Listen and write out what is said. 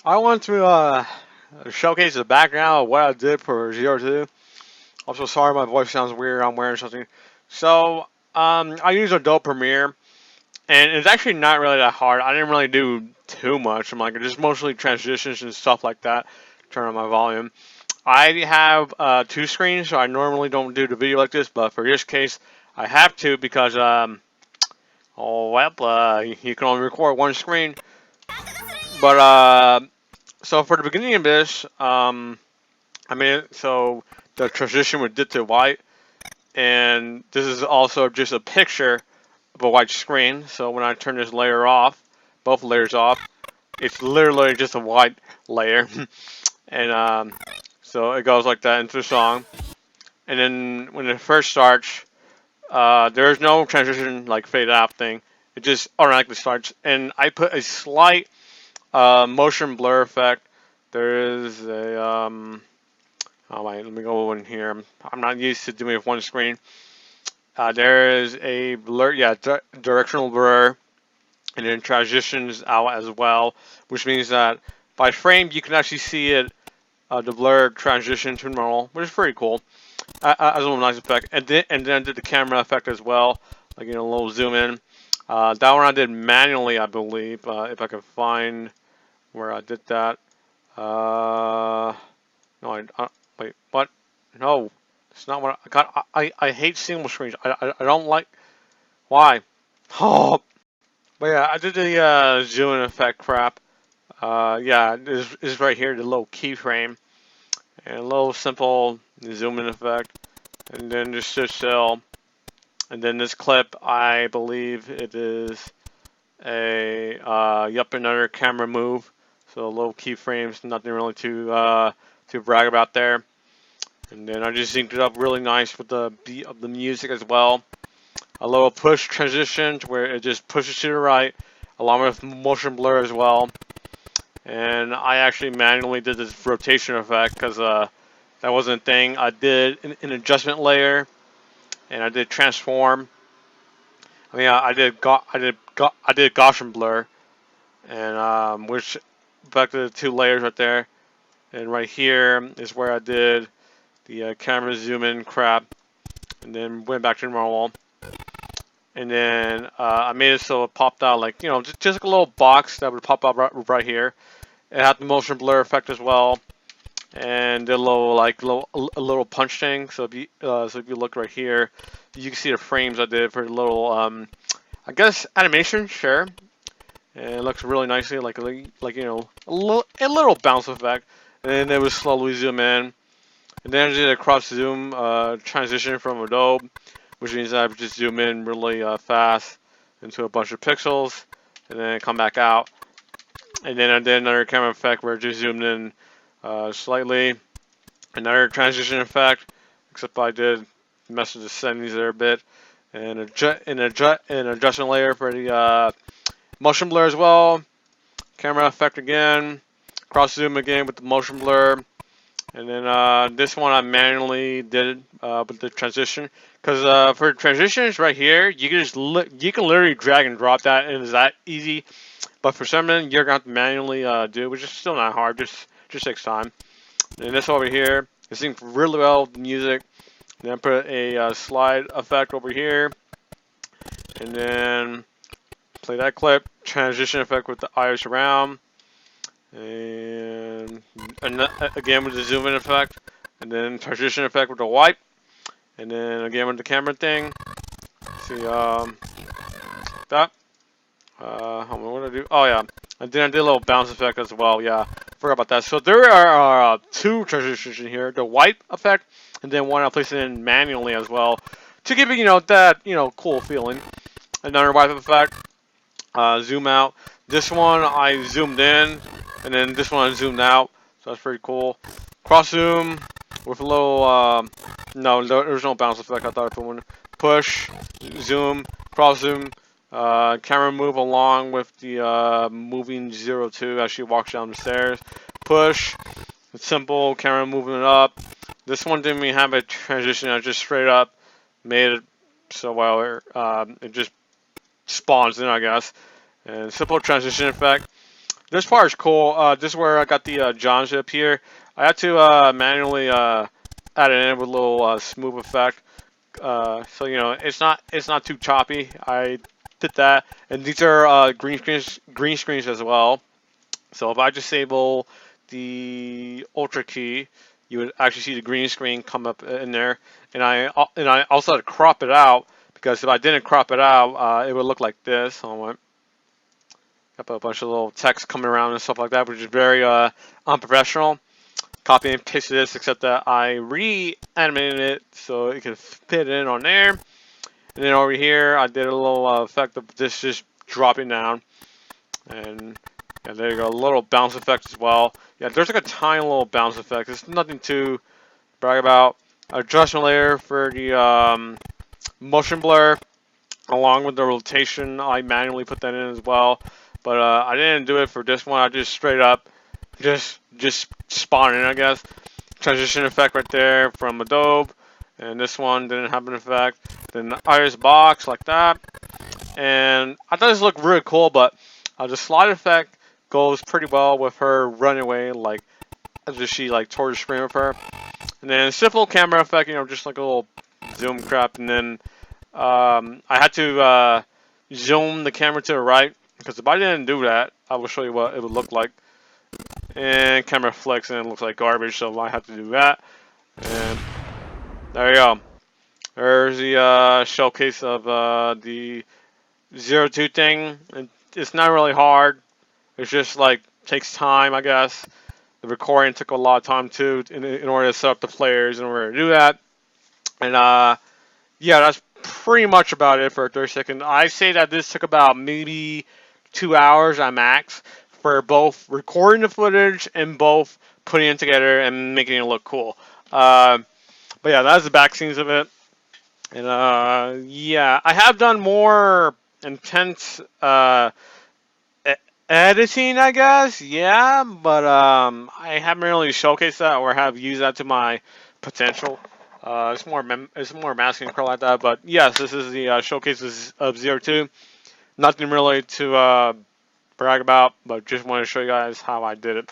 I want to showcase the background of what I did for Zero Two. I'm so sorry my voice sounds weird. I'm wearing something. So I use Adobe Premiere, and it's actually not really that hard. I didn't really do too much. I'm like just mostly transitions and stuff like that. Turn on my volume. I have two screens, so I normally don't do the video like this, but for this case, I have to because you can only record one screen. But so for the beginning of this, I mean, so the transition would dip to white, and this is also just a picture of a white screen. So when I turn this layer off, both layers off, it's literally just a white layer, and so it goes like that into the song. And then when it first starts, there's no transition like fade out thing. It just automatically starts, and I put a slight motion blur effect. There is a oh wait, let me go in here. I'm not used to doing it with one screen. There is a blur, yeah, directional blur, and then transitions out as well, which means that by frame you can actually see it, the blur transition to normal, which is pretty cool. As a little nice effect, and then I did the camera effect as well, like a little zoom in. That one I did manually, I believe. If I can find where I did that. No, wait, what? No, it's not what I got. I hate single screens. I don't like. Why? Oh, but yeah, I did the zoom in effect crap. Yeah, this is right here, the little keyframe, and a little simple zoom in effect, and then just sit still. And then this clip, I believe it is a yup, another camera move. So little keyframes, nothing really to brag about there. And then I just synced it up really nice with the beat of the music as well. A little push transition to where it just pushes to the right, along with motion blur as well. And I actually manually did this rotation effect because that wasn't a thing. I did an adjustment layer, and I did transform. I mean, I did Gaussian blur, and which back to the two layers right there. And right here is where I did the camera zoom in crap, and then went back to normal. And then I made it so it popped out like, just like a little box that would pop out right here. It had the motion blur effect as well, and a little punch thing. So if you look right here, you can see the frames I did for the little I guess animation, sure. And it looks really nicely, like a little bounce effect. And then it would slowly zoom in. And then I did a cross zoom transition from Adobe, which means I would just zoom in really fast into a bunch of pixels, and then come back out. And then I did another camera effect where I just zoomed in slightly. Another transition effect, except I did mess with the settings there a bit. And an adjustment layer for the motion blur as well. Camera effect again. Cross zoom again with the motion blur. And then this one I manually did with the transition, because for transitions right here, you can you can literally drag and drop that, and it's that easy. But for some reason, you're gonna have to manually do, which is still not hard. Just takes time. And this over here, it syncs really well with the music. And then put a slide effect over here, and then play that clip. Transition effect with the eyes around. And again with the zoom in effect, and then transition effect with the wipe, and then again with the camera thing. See that. What did I do? Oh yeah, and then I did a little bounce effect as well. Yeah, forgot about that. So there are two transitions in here: the wipe effect, and then one I placed it in manually as well to give it that cool feeling. Another wipe effect. Zoom out. This one I zoomed in, and then this one I zoomed out. So that's pretty cool. Cross zoom with a little. No, there's no bounce effect. I thought I put one. Push, zoom, cross zoom. Camera move along with the moving 02 as she walks down the stairs. Push. It's simple. Camera moving it up. This one didn't even have a transition. I just straight up made it so it just spawns in, I guess. And simple transition effect. This part is cool. This is where I got the John zip here. I had to manually add it in with a little smooth effect. So you know, it's not too choppy. I did that, and these are green screens as well. So if I disable the Ultra key, you would actually see the green screen come up in there. And I also had to crop it out because if I didn't crop it out, it would look like this. So I got a bunch of little text coming around and stuff like that, which is very unprofessional. Copy and paste this, except that I reanimated it so it could fit in on there. And then over here, I did a little effect of this just dropping down. And yeah, there you go, a little bounce effect as well. Yeah, there's like a tiny little bounce effect. It's nothing to brag about. Adjustment layer for the motion blur, along with the rotation. I manually put that in as well, but I didn't do it for this one. I just straight up just spawn in, I guess. Transition effect right there from Adobe, and this one didn't have an effect. Then the iris box like that, and I thought this looked really cool, but the slide effect goes pretty well with her running away, like as if she like tore the screen with her. And then simple camera effect, you know, just like a little zoom crap, and then I had to zoom the camera to the right, because if I didn't do that, I will show you what it would look like. And camera flicks and it looks like garbage, so I have to do that. And there you go. There's the showcase of the 02 thing. It's not really hard. It's just like takes time, I guess. The recording took a lot of time too in order to set up the players in order to do that. And yeah, that's pretty much about it for a 30-second. I say that this took about maybe 2 hours at max for both recording the footage and both putting it together and making it look cool. But yeah, that's the back scenes of it. And yeah, I have done more intense editing, I guess. Yeah, but I haven't really showcased that or have used that to my potential. It's more masking and like that. But yes, this is the showcases of 02. Nothing really to brag about, but just want to show you guys how I did it.